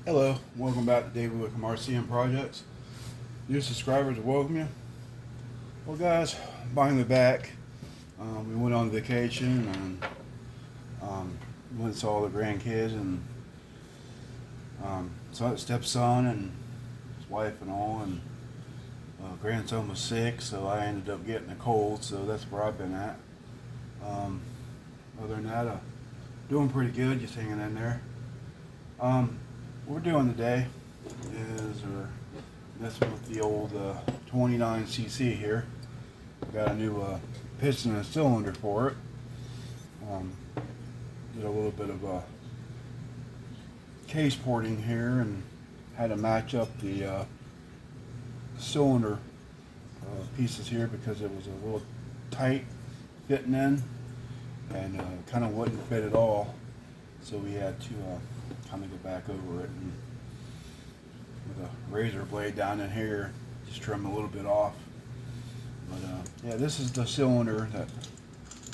Hello, welcome back to David with RCM Projects. New subscribers, welcome you. Well, guys, finally back. We went on vacation and went and saw the grandkids and saw the stepson and his wife and all. And grandson was sick, so I ended up getting a cold. So that's where I've been at. Other than that, doing pretty good, just hanging in there. What we're doing today is we're messing with the old 29cc here. We got a new piston and cylinder for it. Did a little bit of case porting here and had to match up the cylinder pieces here because it was a little tight fitting in and kind of wouldn't fit at all. So we had to kind of go back over it and with a razor blade down in here, just trim a little bit off. But yeah, this is the cylinder that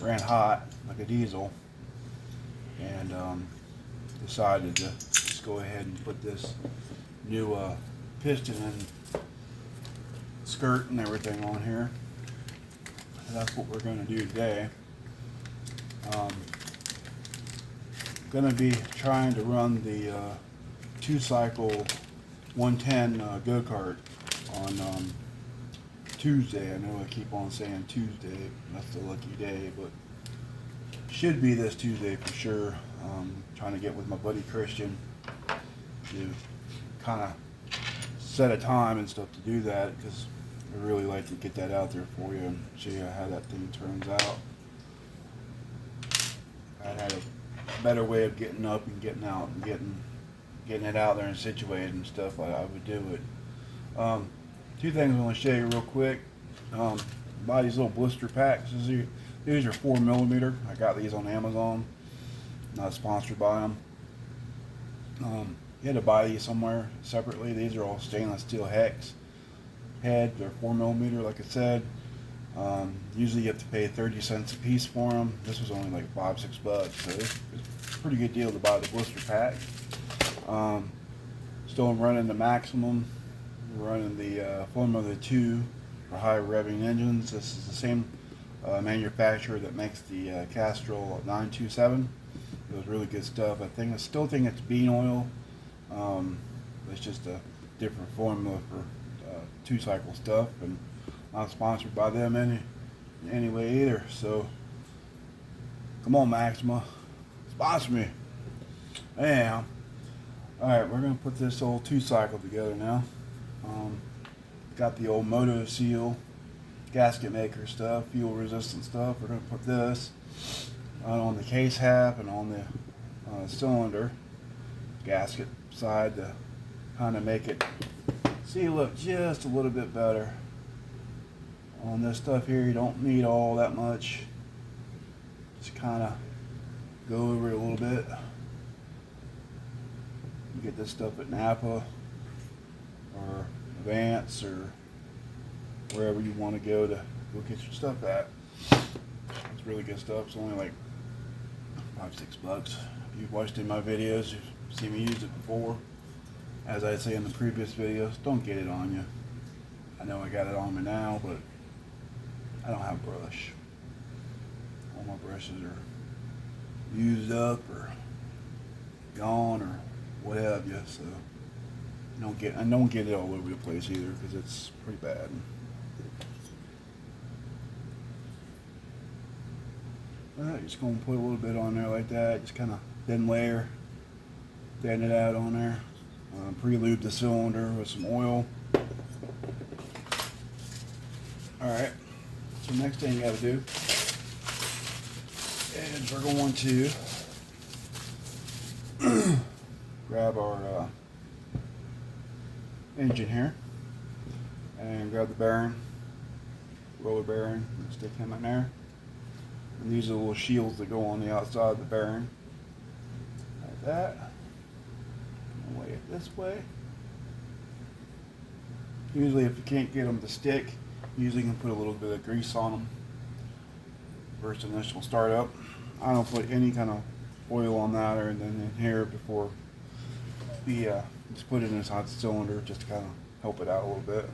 ran hot like a diesel, and decided to just go ahead and put this new piston and skirt and everything on here. And that's what we're going to do today. Going to be trying to run the 2-cycle 110 go-kart on Tuesday. I know I keep on saying Tuesday, that's the lucky day, but should be this Tuesday for sure. Trying to get with my buddy Christian to kind of set a time and stuff to do that, because I really like to get that out there for you and show you how that thing turns out. I had a better way of getting up and getting out and getting it out there and situated and stuff, I would do it. Two things I want to show you real quick. Buy these little blister packs. These are 4mm. I got these on Amazon. Not sponsored by them. You had to buy these somewhere separately. These are all stainless steel hex head. They're 4mm, like I said. Usually you have to pay 30 cents a piece for them. This was only like $5-6, so it's a pretty good deal to buy the blister pack. Still running the maximum. We're running the Formula 2 for high revving engines. This is the same manufacturer that makes the Castrol 927. It was really good stuff. I still think it's bean oil. It's just a different formula for 2-cycle stuff, and not sponsored by them anyway either. So come on, Maxima, sponsor me. Anyhow, alright, we're going to put this old 2-cycle together now. Got the old motor seal, gasket maker stuff, fuel resistant stuff. We're going to put this on the case half and on the cylinder gasket side to kind of make it look just a little bit better. On this stuff here, you don't need all that much. Just kind of go over it a little bit. You get this stuff at Napa or Advance or wherever you want to go get your stuff at. It's really good stuff. It's only like $5-6. If you've watched in my videos, you've seen me use it before. As I say in the previous videos, don't get it on you. I know I got it on me now, but I don't have a brush. All my brushes are used up or gone or what have you, so don't get it all over the place either, because it's pretty bad. Just gonna put a little bit on there like that, just kind of thin layer, thin it out on there. Pre-lube the cylinder with some oil. Alright, so next thing you got to do is we're going to grab our engine here and grab the bearing, roller bearing, and stick him in there. And these are the little shields that go on the outside of the bearing, like that. Lay it this way. Usually if you can't get them to stick, usually you can put a little bit of grease on them. First initial startup. I don't put any kind of oil on that or anything in here before be just put it in this hot cylinder just to kind of help it out a little bit.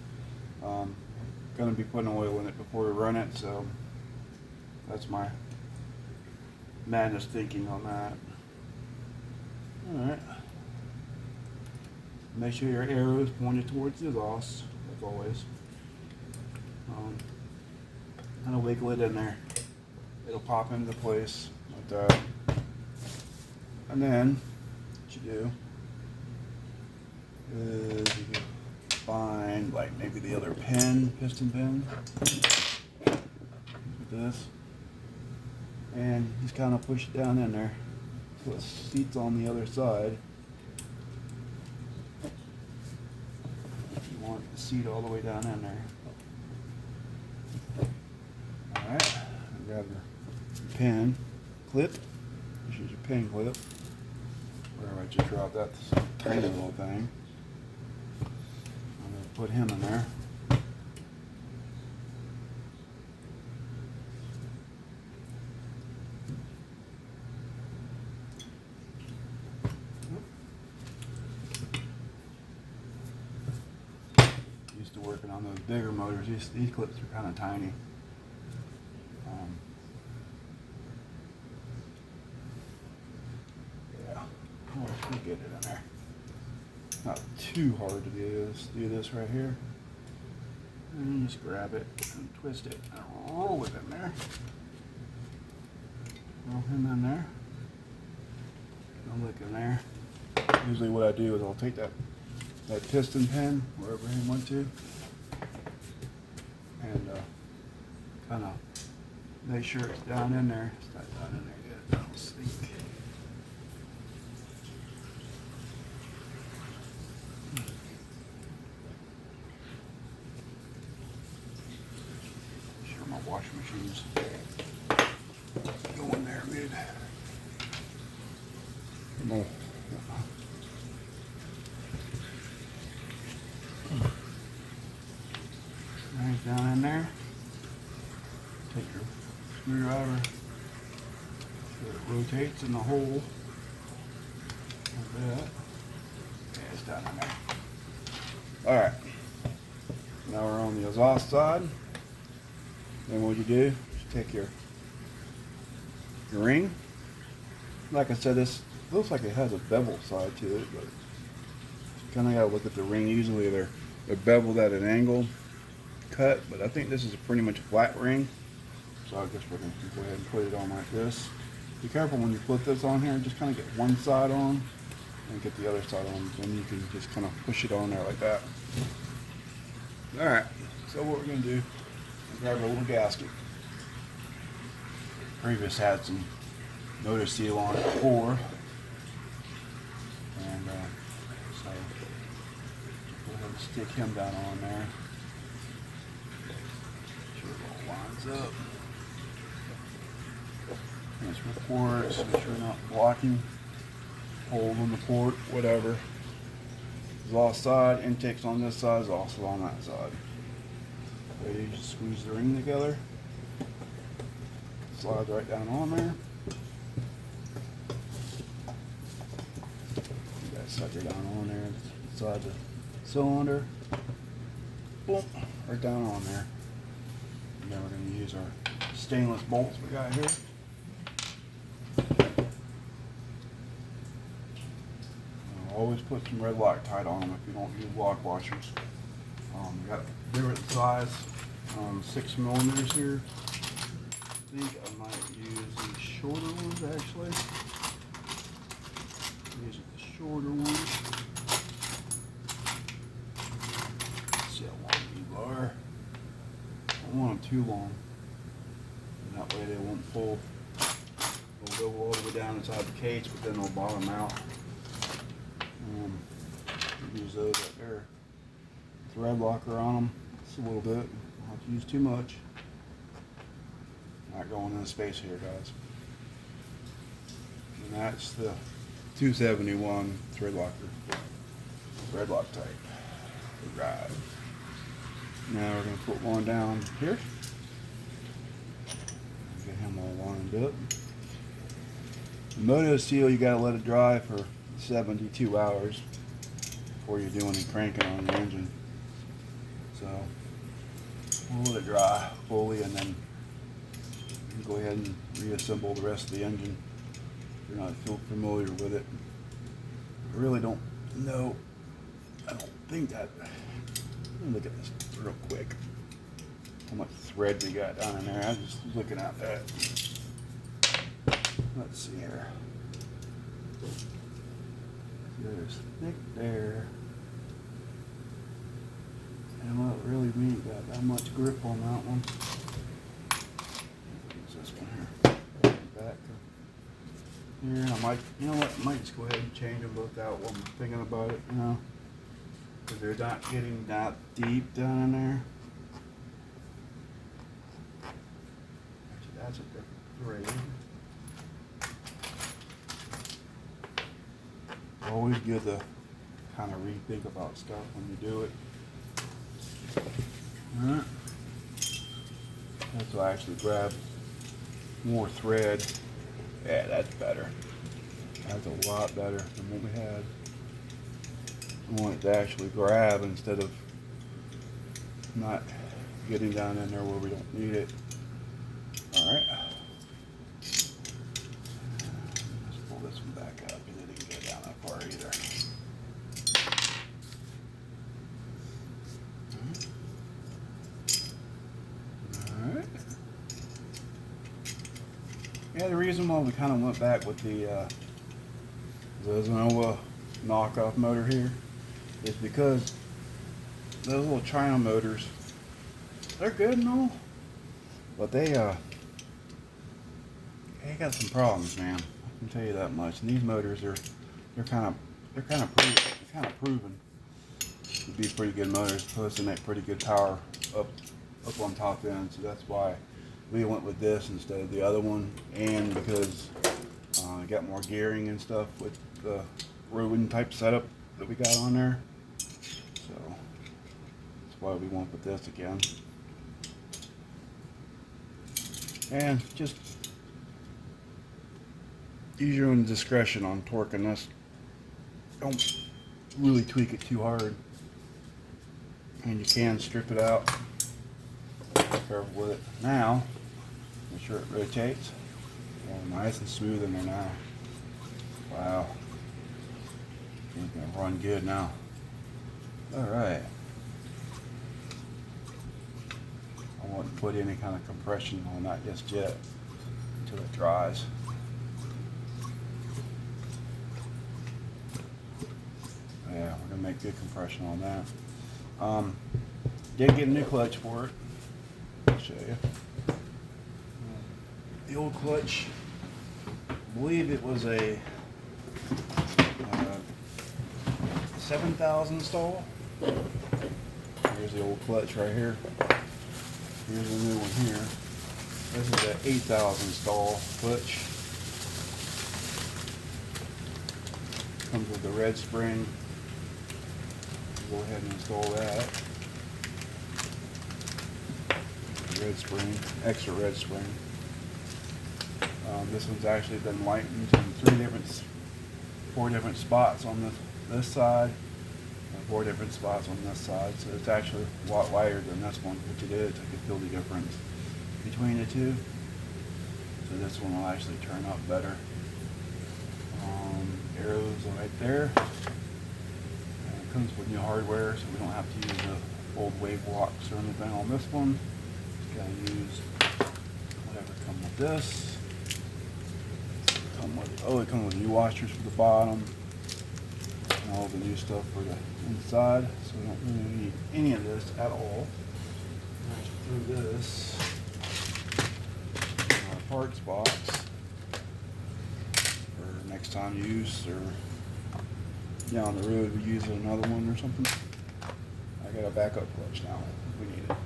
Gonna be putting oil in it before we run it, so that's my madness thinking on that. Alright. Make sure your arrow is pointed towards the exhaust, like always. Kind of wiggle it in there. It'll pop into place like that. And then what you do is you find like maybe the other pin, piston pin, like this, and just kind of push it down in there so it seats on the other side. You want the seat all the way down in there. Alright, grab your pin clip. This is your pin clip. Where I just dropped that tiny little thing. I'm going to put him in there. Used to working on those bigger motors. These clips are kind of tiny. We'll get it in there. Not too hard to do this right here. And just grab it and twist it and roll it in there. Roll him in there. I'll look in there. Usually what I do is I'll take that piston pin wherever he went to and kind of make sure it's down in there. It's not down in there yet. I'll sneak. Washing machines go in there good. No. Right down in there. Take your screwdriver so it rotates in the hole like that. Yeah, it's down in there. Alright. Now we're on the exhaust side. Then what you do is take your ring. Like I said, this looks like it has a bevel side to it, but you kind of got to look at the ring. Usually they're beveled at an angle cut, but I think this is pretty much a flat ring. So I guess we're going to go ahead and put it on like this. Be careful when you put this on here. Just kind of get one side on and get the other side on. Then you can just kind of push it on there like that. Alright, so what we're going to do, grab a little gasket. Previous had some motor seal on it before, and so go ahead and stick him down on there. Make sure it all lines up. Transfer ports, make sure you're not blocking, holding the port, whatever. Exhaust side, intake's on this side, is also on that side. You just squeeze the ring together, slides right down on there. You got sucker down on there inside the cylinder. Boom, right down on there. And then we're going to use our stainless bolts we got here. Always put some red Loctite on them if you don't use lock washers. We got different size 6 millimeters here. I think I might use the shorter ones actually. Use the shorter ones. Let's see how long these are. I don't want them too long. And that way they won't pull. They'll go all the way down inside the cage, but then they'll bottom out. Use those right there. Thread locker on them. Just a little bit. Don't have to use too much. Not going in the space here, guys. And that's the 271 thread locker. Thread lock type. Right. Now we're going to put one down here. Get him all lined up. The motor seal, you got to let it dry for 72 hours. before you do any cranking on the engine. So we'll let it dry fully, and then go ahead and reassemble the rest of the engine if you're not familiar with it. I really don't know. I don't think that. Let me look at this real quick. How much thread we got down in there. I'm just looking at that. Let's see here. There's thick there. And what really means got that much grip on that one. What's this one here? Back here. I might, you know what? I might just go ahead and change them both out while I'm thinking about it, you know, because they're not getting that deep down in there. Actually, that's a different thread. Always good to kind of rethink about stuff when you do it. Alright. That's why I actually grab more thread. Yeah, that's better. That's a lot better than what we had. I want it to actually grab instead of not getting down in there where we don't need it. Alright. Let's pull this one back up because it didn't go down that far either. Alright. Yeah, the reason why we kind of went back with the Nova knockoff motor here is because those little China motors, they're good and all, but they got some problems, man. I can tell you that much. And these motors they're kind of proven to be pretty good motors. Plus, they make pretty good power up on top end. So that's why we went with this instead of the other one, and because I got more gearing and stuff with the Rovan type setup that we got on there. So that's why we went with this again. And just use your own discretion on torquing this. Don't really tweak it too hard. And you can strip it out. Be careful with it. Now, make sure it rotates. Oh, nice and smooth in there now. Wow. It's gonna run good now. Alright. I won't put any kind of compression on that just yet until it dries. Yeah, we're gonna make good compression on that. Did get a new clutch for it. I'll show you. The old clutch, I believe it was a 7,000 stall. Here's the old clutch right here. Here's the new one here. This is an 8,000 stall clutch. Comes with the red spring. Go ahead and install that. Red spring, extra red spring. This one's actually been lightened in 4 different spots on this side, and 4 different spots on this side. So it's actually a lot lighter than this one, which it is. I can feel the difference between the two. So this one will actually turn up better. Arrows right there. And it comes with new hardware, so we don't have to use the old wave blocks or anything on this one. Just gotta use whatever comes with this. It comes with new washers for the bottom and all the new stuff for the inside, so we don't really need any of this at all. Through this in our parts box for next time use, or down the road we use another one or something. I got a backup clutch now if we need it.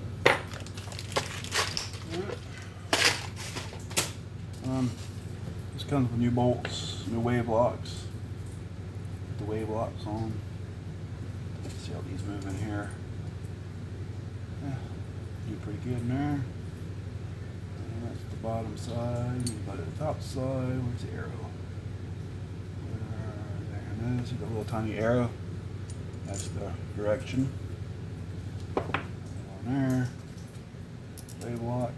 This comes with new bolts, new wave locks. Put the wave locks on. Let's see how these move in here. Yeah, do pretty good in there. And that's the bottom side. But at the top side, where's the arrow? There it is. You got a little tiny arrow. That's the direction. On there. Wave lock.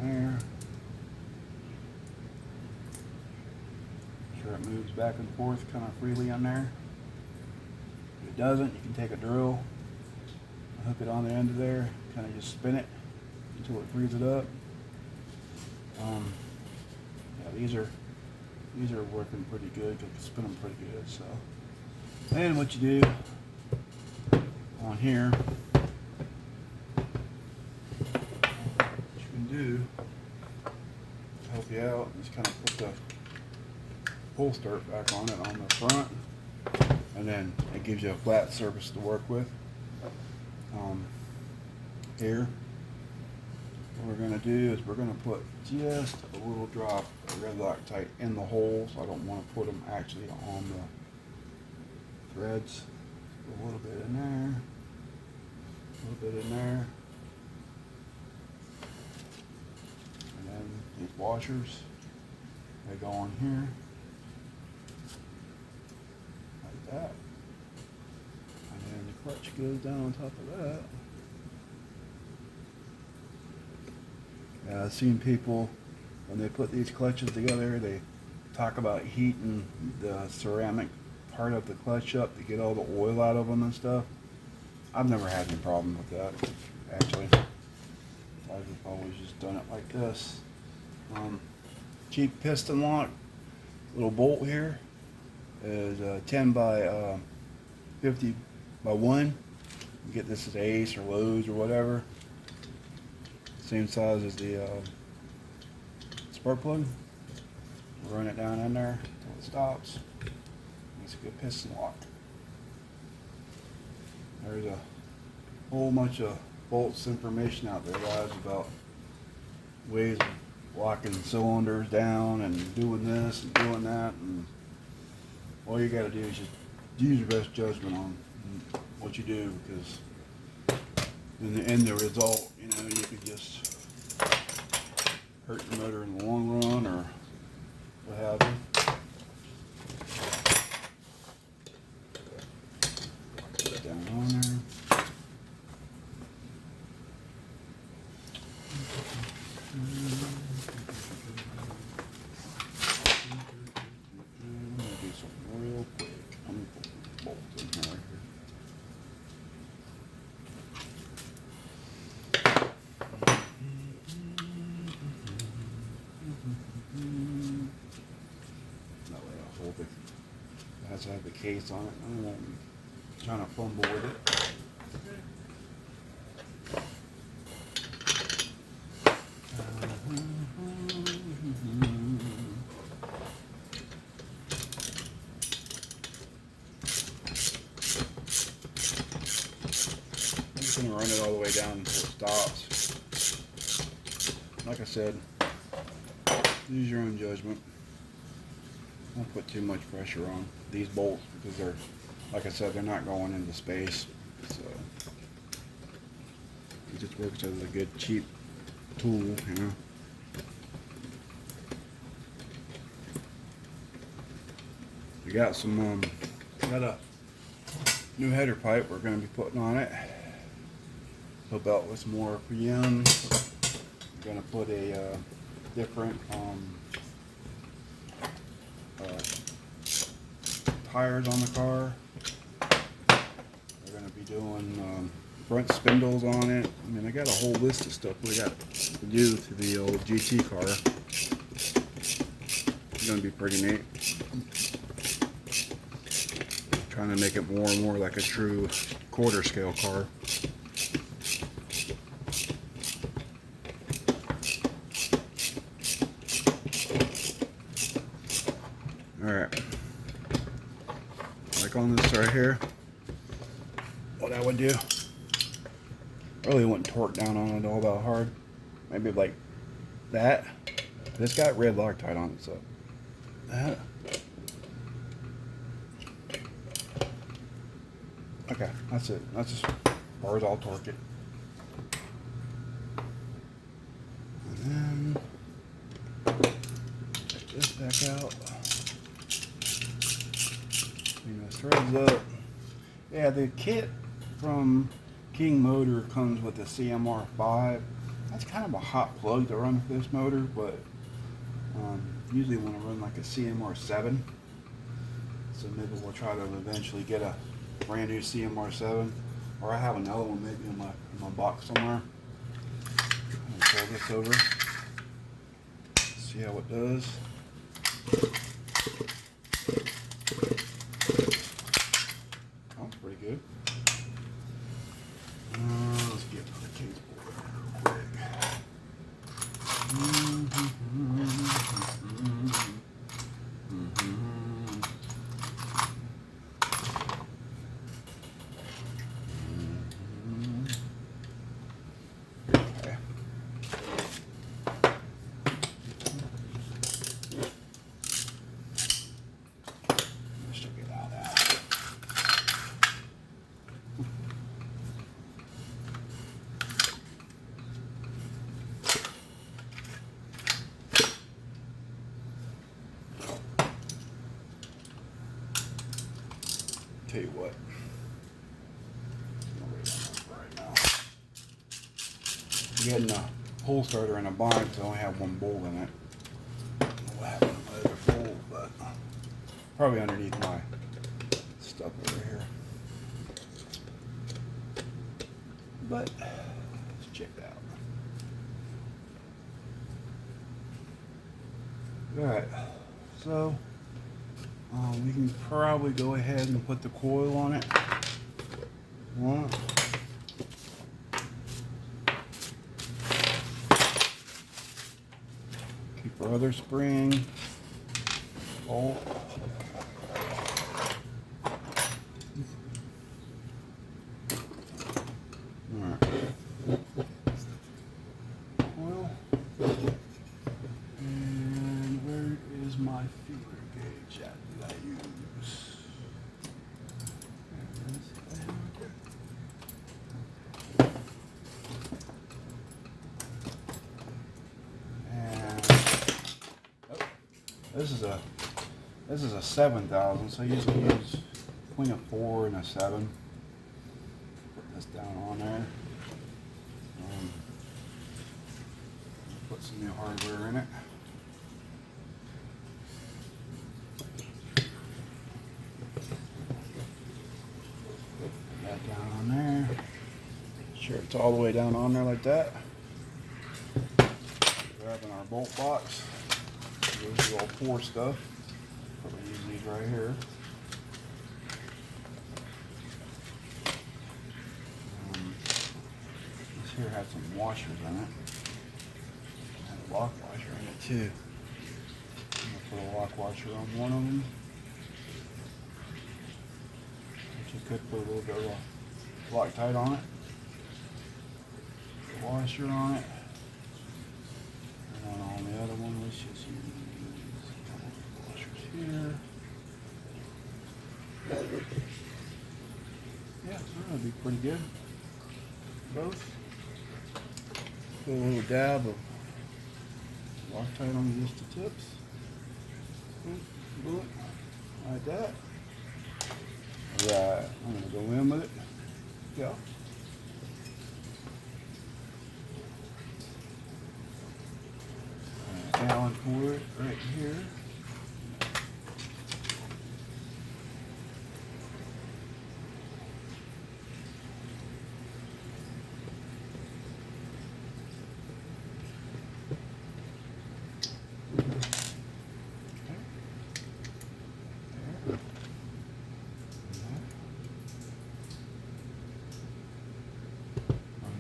On there. Sure it moves back and forth kind of freely on there. If it doesn't, you can take a drill, hook it on the end of there, kind of just spin it until it frees it up. Yeah, these are working pretty good. You can spin them pretty good. So, and what you do on here, what you can do to help you out is kind of put the pull start back on it on the front, and then it gives you a flat surface to work with. Here, what we're going to do is we're going to put just a little drop of red Loctite in the holes. I don't want to put them actually on the threads. A little bit in there, a little bit in there, and then these washers, they go on here like that, and then the clutch goes down on top of that. I've seen people, when they put these clutches together, they talk about heating the ceramic part of the clutch up to get all the oil out of them and stuff. I've never had any problem with that, actually. I've always just done it like this. Cheap piston lock, little bolt here is 10 by 50 by 1. You get this at Ace or Lowe's or whatever. Same size as the spark plug. Run it down in there until it stops. It's a good piston lock. There's a whole bunch of bolts information out there, guys, about ways of locking cylinders down and doing this and doing that. And all you got to do is just use your best judgment on what you do, because in the end, the result, you know, you could just hurt your motor in the long run or what have you. Put it down on there. Do something real quick. I'm going to put bolts in here. That way I'll hold it. It has to have the case on it. I won't be trying to fumble with it. I'm just going to run it all the way down until it stops. Like I said, use your own judgment. Don't put too much pressure on these bolts, because they're, like I said, they're not going into space. So it just works as a good cheap tool, you know. We got some got a new header pipe we're going to be putting on it. Hook out with some more RPM. We're going to put a different tires on the car. We're going to be doing front spindles on it. I mean, I got a whole list of stuff we got to do to the old GT car. It's going to be pretty neat. Trying to make it more and more like a true quarter scale car. Alright, like on this right here, what I would do, I really wouldn't torque down on it all that hard, maybe like that. It's got red Loctite on it, so that. Okay, that's it. That's as far as I'll torque it. And then check this back out. Clean the threads up. Yeah, the kit from King Motor comes with a CMR5. That's kind of a hot plug to run for this motor, but usually want to run like a CMR7. So maybe we'll try to eventually get a brand new CMR7, or I have another one maybe in my box somewhere. I'm gonna pull this over, see how it does. Oh, pretty good. Let's get to the case board real quick. Okay. Let's check it out. Tell you what, right now, getting a pull starter in a bind because I only have one bolt in it. We'll have another bolt, but probably underneath my stuff over here. But let's check it out. Alright, so we can probably go ahead and put the coil on it. One. Keep our other spring. Bolt. Alright. Coil. And where is my feeler gauge at that I use? And this is a 7,000, so I usually use between a 4 and a 7. Put this down on there. Put some new hardware in it. Put that down on there. Make sure it's all the way down on there like that. Grabbing our bolt box. Here's all 4 stuff. Probably use these right here. This here has some washers in it. And a lock washer in it too. I'm gonna put a lock washer on one of them. But you could put a little bit of Loctite on it. The washer on it. And then on the other one, let's just use a couple of washers here. Yeah, so that'll be pretty good. Both. Put a little dab of Loctite on just the tips. Boom, boom, like that. Alright, I'm going to go in with it. Yeah. Allen cord right here.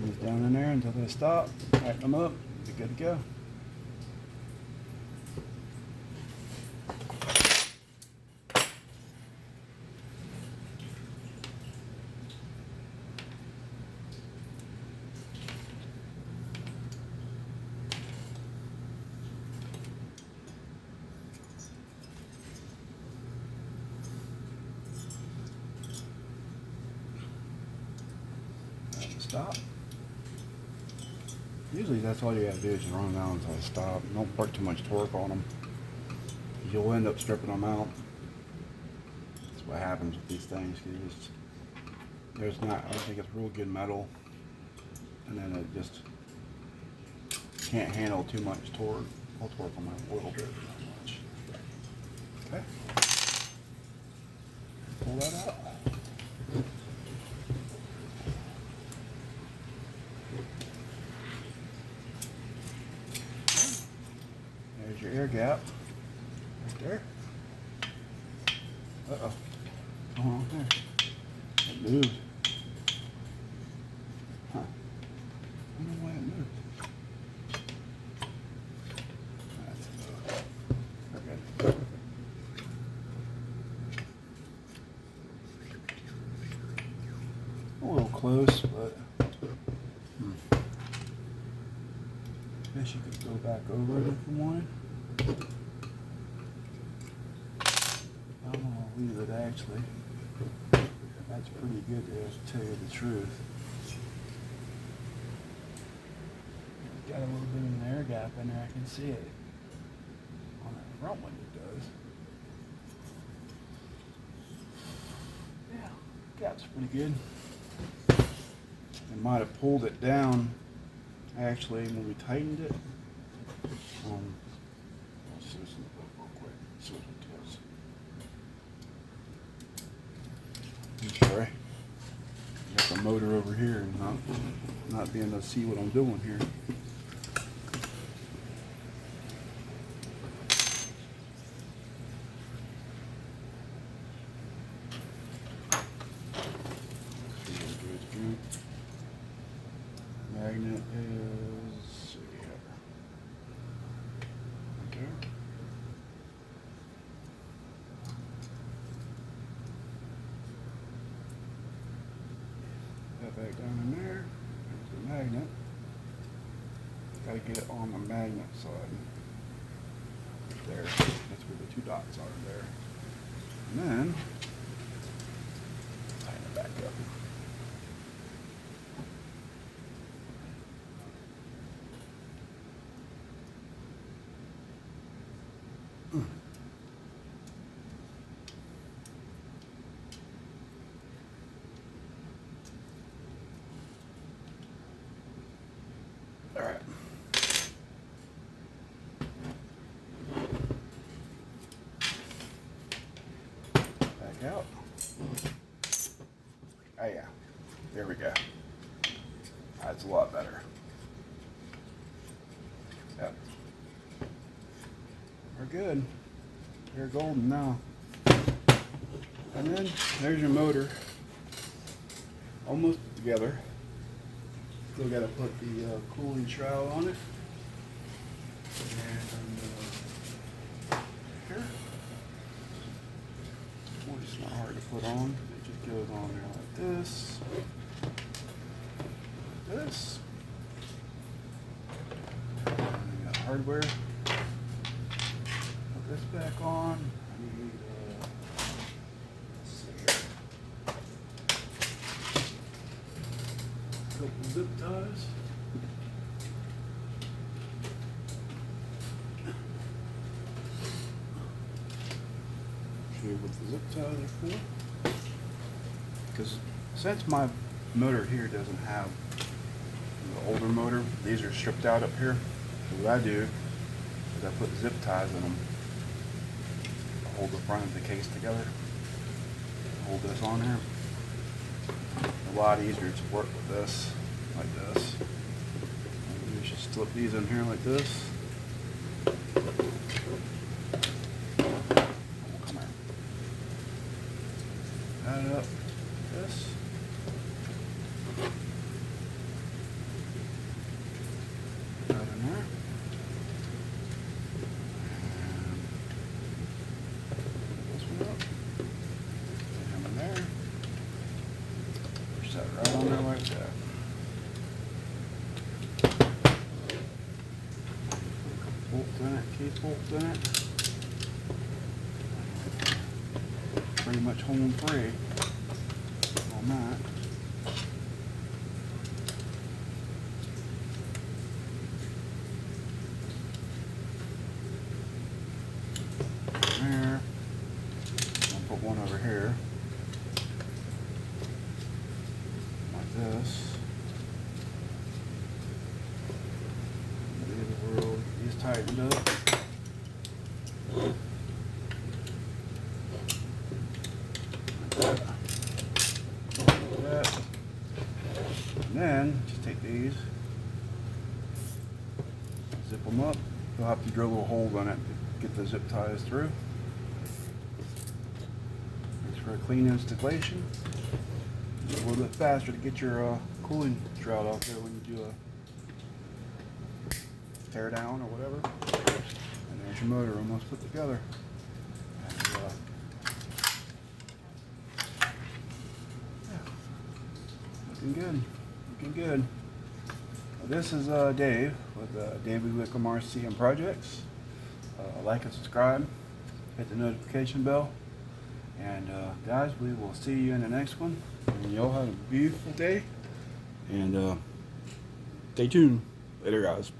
These down in there until they stop. Tighten them up. Be good to go. Stop. Usually that's all you have to do is just run them down until they stop. Don't put too much torque on them. You'll end up stripping them out. That's what happens with these things. You just There's not, I think it's real good metal, and then it just can't handle too much torque. I'll torque on a little bit, not much. Okay. Pull that out. There's your air gap right there. Uh-oh. What's going on there? It moved. Huh. I don't know why it moved. That's okay. A little close, but I guess you could go back over it if you wanted. I'm gonna leave it actually. That's pretty good to tell you the truth. Got a little bit of an air gap in there, I can see it. On that front one it does. Yeah, gap's pretty good. It might have pulled it down actually when we tightened it. Let's loosen it up real quick. See what it does. I'm sorry. Got the motor over here and not being able to see what I'm doing here. Magnet is here. Okay. That back down in there. There's the magnet. Got to get it on the magnet side. There. That's where the two dots are there. And then tighten it back up. All right. Back out. Oh yeah. There we go. That's a lot better. Yep. We're good. You're golden now. And then there's your motor. Almost together. Still got to put the cooling shroud on it. And here. Well, it's not hard to put on. It just goes on there like this. This. And we got hardware. Put this back on. I need let's see here. Couple zip ties. Show you what the zip ties are for. Because since my motor here doesn't have the older motor, these are stripped out up here. So what I do is I put zip ties in them to hold the front of the case together. Hold this on here. A lot easier to work with this, like this. You just slip these in here like this. Come here. Add up this. That in there. And this one up. Put him in there. Push that right on there like that. Bolts in it, case bolts in it. Pretty much home free on that. There. I'll put one over here. this. The world is tightened up. Like that. And then just take these, zip them up. You'll have to drill a little hole in it to get the zip ties through. Makes for a clean installation. A little bit faster to get your cooling shroud off there when you do a tear down or whatever. And there's your motor almost put together. And, yeah, looking good. Looking good. This is Dave with David Wickham RC and Projects. Like and subscribe. Hit the notification bell. And guys, we will see you in the next one. And y'all have a beautiful day. And stay tuned. Later, guys.